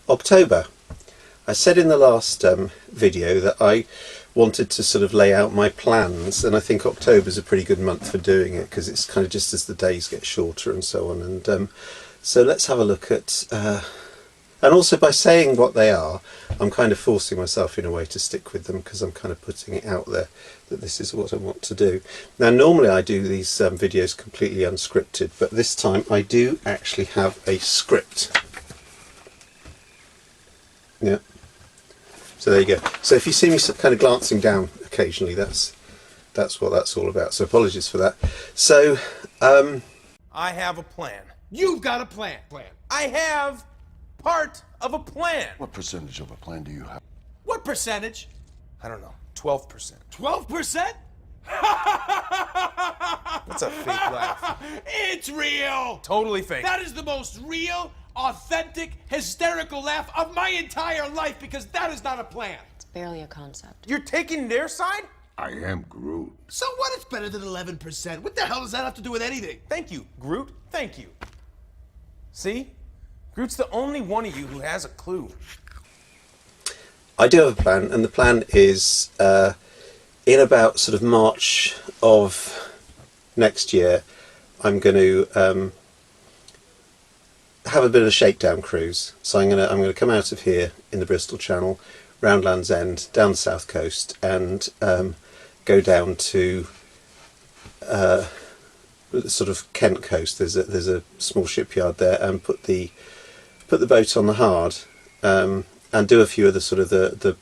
October. I said in the last video that I wanted to sort of lay out my plans, and I think October's a pretty good month for doing it because it's kind of just as the days get shorter and so on. And so let's have a look at and also by saying what they are, I'm kind of forcing myself in a way to stick with them because I'm kind of putting it out there that this is what I want to do. Now normally I do these videos completely unscripted, but this time I do actually have a script. Yeah. So there you go. So if you see me kind of glancing down occasionally, that's what that's all about. So apologies for that. So I have a plan. You've got a plan. I have part of a plan. What percentage of a plan do you have? What percentage? I don't know. 12%. 12%? That's a fake laugh. It's real! Totally fake. That is the most real, authentic, hysterical laugh of my entire life because that is not a plan. It's barely a concept. You're taking their side? I am Groot. So what? It's better than 11%. What the hell does that have to do with anything? Thank you, Groot. Thank you. See? Groot's the only one of you who has a clue. I do have a plan, and the plan is in about sort of March of next year, I'm going to have a bit of a shakedown cruise. So I'm going to come out of here in the Bristol Channel, round Land's End, down the south coast, and go down to sort of Kent coast. There's a small shipyard there, and put the boat on the hard, and do a few of the sort of the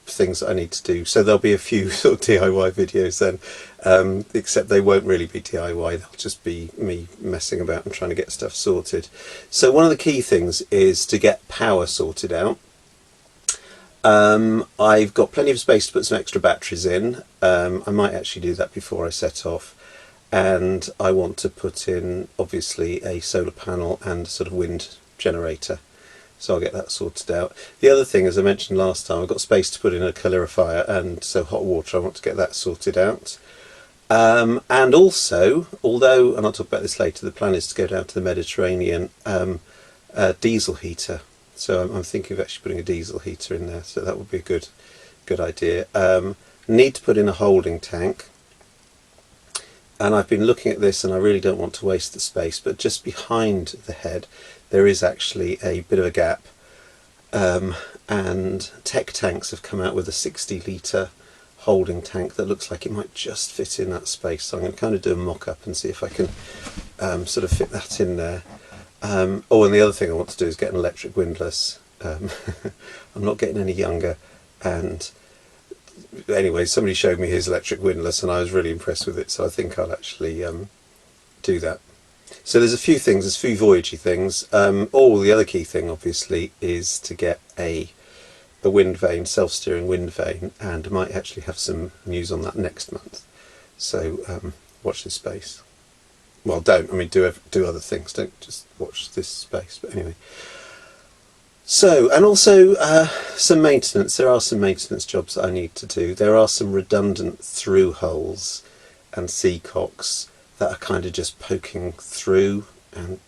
things that I need to do. So there'll be a few sort of DIY videos then, except they won't really be DIY, they'll just be me messing about and trying to get stuff sorted. So one of the key things is to get power sorted out. I've got plenty of space to put some extra batteries in. I might actually do that before I set off, and I want to put in obviously a solar panel and a sort of wind generator. So I'll get that sorted out. The other thing, as I mentioned last time, I've got space to put in a calorifier, and so hot water, I want to get that sorted out. And also, although, and I'll talk about this later, the plan is to go down to the Mediterranean, a diesel heater. So I'm thinking of actually putting a diesel heater in there, so that would be a good idea. Need to put in a holding tank. And I've been looking at this, and I really don't want to waste the space, but just behind the head there is actually a bit of a gap, and Tech Tanks have come out with a 60-litre holding tank that looks like it might just fit in that space. So I'm going to kind of do a mock-up and see if I can sort of fit that in there. Oh, and the other thing I want to do is get an electric windlass. I'm not getting any younger, and anyway, somebody showed me his electric windlass and I was really impressed with it, so I think I'll actually do that. So there's a few things, there's a few voyagey things. Oh, the other key thing obviously is to get a wind vane, self-steering wind vane, and I might actually have some news on that next month. So watch this space. Well, don't, I mean do other things, don't just watch this space, but anyway. So, and also some maintenance. There are some maintenance jobs that I need to do. There are some redundant through holes and seacocks that are kind of just poking through, and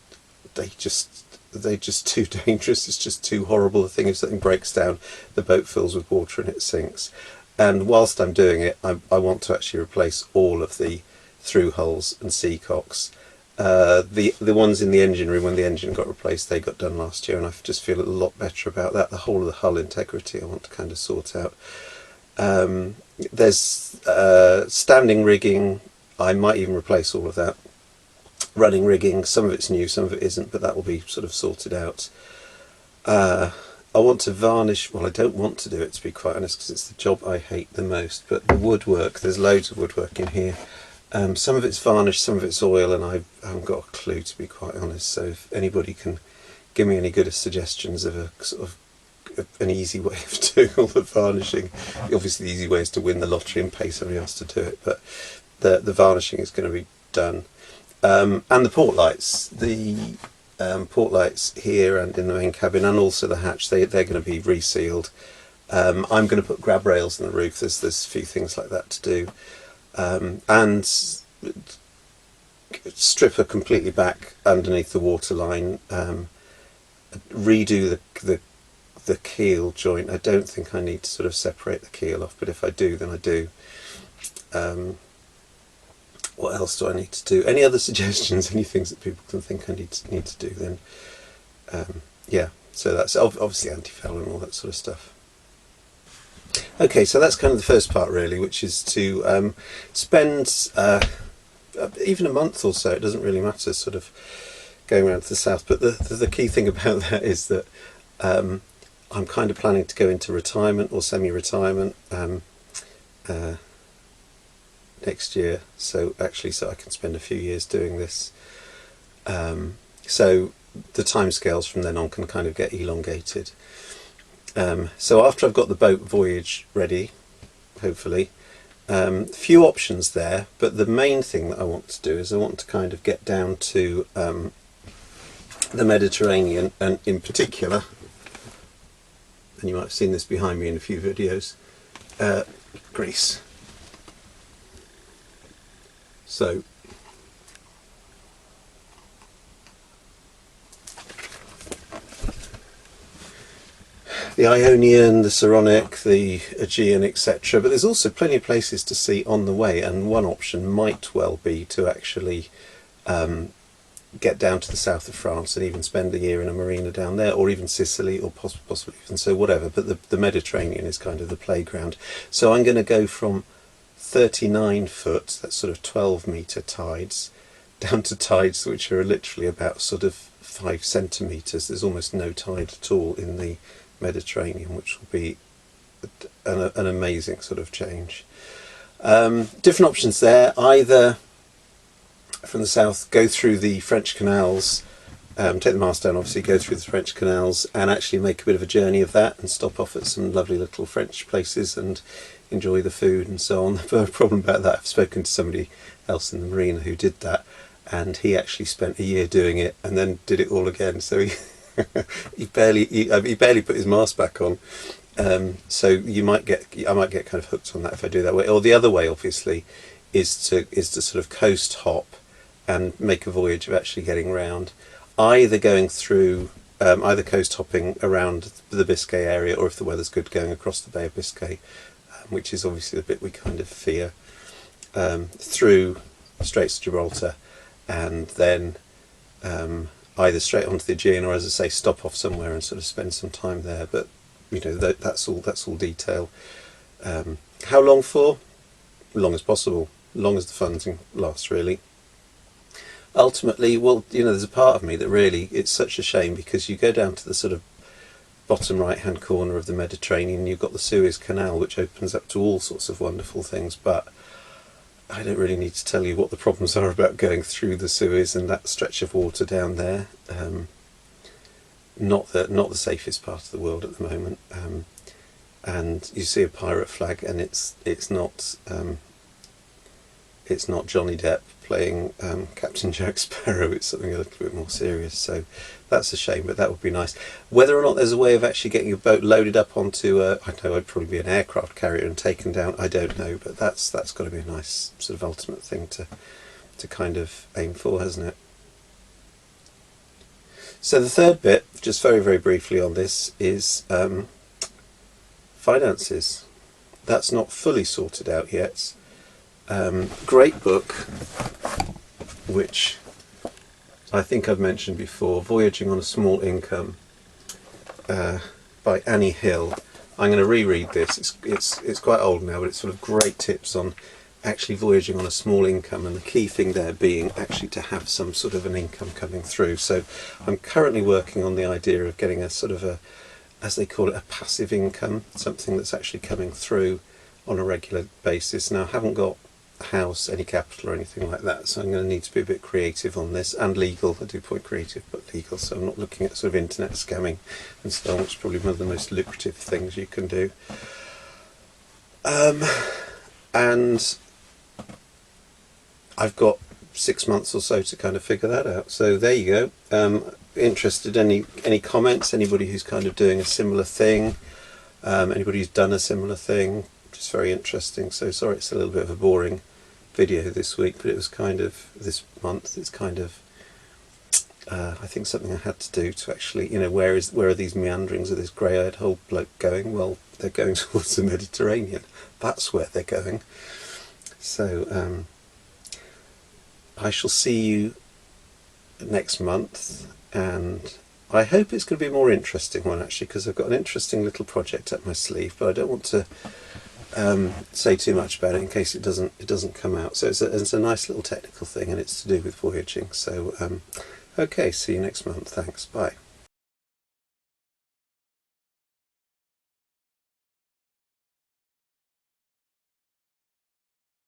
they're just too dangerous. It's just too horrible. The thing, if something breaks down, the boat fills with water and it sinks. And whilst I'm doing it, I want to actually replace all of the through holes and seacocks. The ones in the engine room, when the engine got replaced, they got done last year, and I just feel a lot better about that. The whole of the hull integrity I want to kind of sort out. There's standing rigging. I might even replace all of that. Running rigging, some of it's new, some of it isn't, but that will be sort of sorted out. I want to varnish, well I don't want to do it to be quite honest, because it's the job I hate the most, but the woodwork, there's loads of woodwork in here. Some of it's varnish, some of it's oil, and I haven't got a clue to be quite honest, so if anybody can give me any good suggestions of a sort of an easy way of doing all the varnishing. Obviously the easy way is to win the lottery and pay somebody else to do it, but the varnishing is going to be done. And the port lights, port lights here and in the main cabin, and also the hatch, they're going to be resealed. I'm going to put grab rails in the roof. There's a few things like that to do, and strip her completely back underneath the waterline, redo the the keel joint, I don't think I need to sort of separate the keel off, but if I do, then I do. What else do I need to do? Any other suggestions? Any things that people can think I need to do? Then yeah. So that's obviously anti-foul and all that sort of stuff. Okay, so that's kind of the first part really, which is to spend even a month or so. It doesn't really matter, sort of going around to the south. But the key thing about that is that I'm kind of planning to go into retirement or semi-retirement next year. So I can spend a few years doing this. So the timescales from then on can kind of get elongated. So after I've got the boat voyage ready, hopefully, few options there, but the main thing that I want to do is I want to kind of get down to the Mediterranean, and in particular, and you might have seen this behind me in a few videos, Greece. So the Ionian, the Saronic, the Aegean, etc. But there's also plenty of places to see on the way, and one option might well be to actually get down to the south of France and even spend a year in a marina down there, or even Sicily, or possibly even so, whatever. But the Mediterranean is kind of the playground. So I'm going to go from 39 foot, that's sort of 12 metre tides, down to tides which are literally about sort of 5 centimetres. There's almost no tide at all in the Mediterranean, which will be an amazing sort of change. Different options there: either from the south, go through the French canals, take the mast down, obviously, go through the French canals and actually make a bit of a journey of that and stop off at some lovely little French places and enjoy the food and so on. The problem about that, I've spoken to somebody else in the marina who did that, and he actually spent a year doing it and then did it all again. So he barely put his mast back on. So I might get kind of hooked on that if I do that way. Or the other way, obviously, is to sort of coast hop and make a voyage of actually getting round, either going through either coast hopping around the Biscay area, or if the weather's good, going across the Bay of Biscay, which is obviously the bit we kind of fear, through Straits of Gibraltar, and then either straight onto the Aegean, or, as I say, stop off somewhere and sort of spend some time there. But you know, that's all detail. How long for? As long as possible, as long as the funding lasts, really. Ultimately, well, you know, there's a part of me that really, it's such a shame, because you go down to the sort of bottom right hand corner of the Mediterranean and you've got the Suez Canal, which opens up to all sorts of wonderful things, but I don't really need to tell you what the problems are about going through the Suez and that stretch of water down there. Not the safest part of the world at the moment. And you see a pirate flag, and it's not Johnny Depp playing Captain Jack Sparrow. It's something a little bit more serious. So that's a shame, but that would be nice. Whether or not there's a way of actually getting a boat loaded up onto I don't know, it'd probably be an aircraft carrier and taken down, I don't know, but that's got to be a nice sort of ultimate thing to kind of aim for, hasn't it? So the third bit, just very, very briefly on this, is finances. That's not fully sorted out yet. Great book, which I think I've mentioned before, Voyaging on a Small Income, by Annie Hill. I'm going to reread this. It's quite old now, but it's sort of great tips on actually voyaging on a small income, and the key thing there being actually to have some sort of an income coming through. So I'm currently working on the idea of getting a sort of a, as they call it, a passive income, something that's actually coming through on a regular basis. Now, I haven't got a house, any capital or anything like that, so I'm going to need to be a bit creative on this, and legal. I do point creative but legal, so I'm not looking at sort of internet scamming and so on, which is probably one of the most lucrative things you can do. And I've got 6 months or so to kind of figure that out. So there you go. Interested, any comments? Anybody who's kind of doing a similar thing? Anybody who's done a similar thing? Just very interesting. So sorry, it's a little bit of a boring video this week, but it was kind of, this month, it's kind of I think something I had to do to actually, where are these meanderings of this grey-eyed old bloke going? Well, they're going towards the Mediterranean. That's where they're going. So I shall see you next month, and I hope it's going to be a more interesting one, actually, because I've got an interesting little project up my sleeve, but I don't want to say too much about it in case it doesn't come out. So it's a nice little technical thing, and it's to do with voyaging. So okay, see you next month. Thanks. Bye.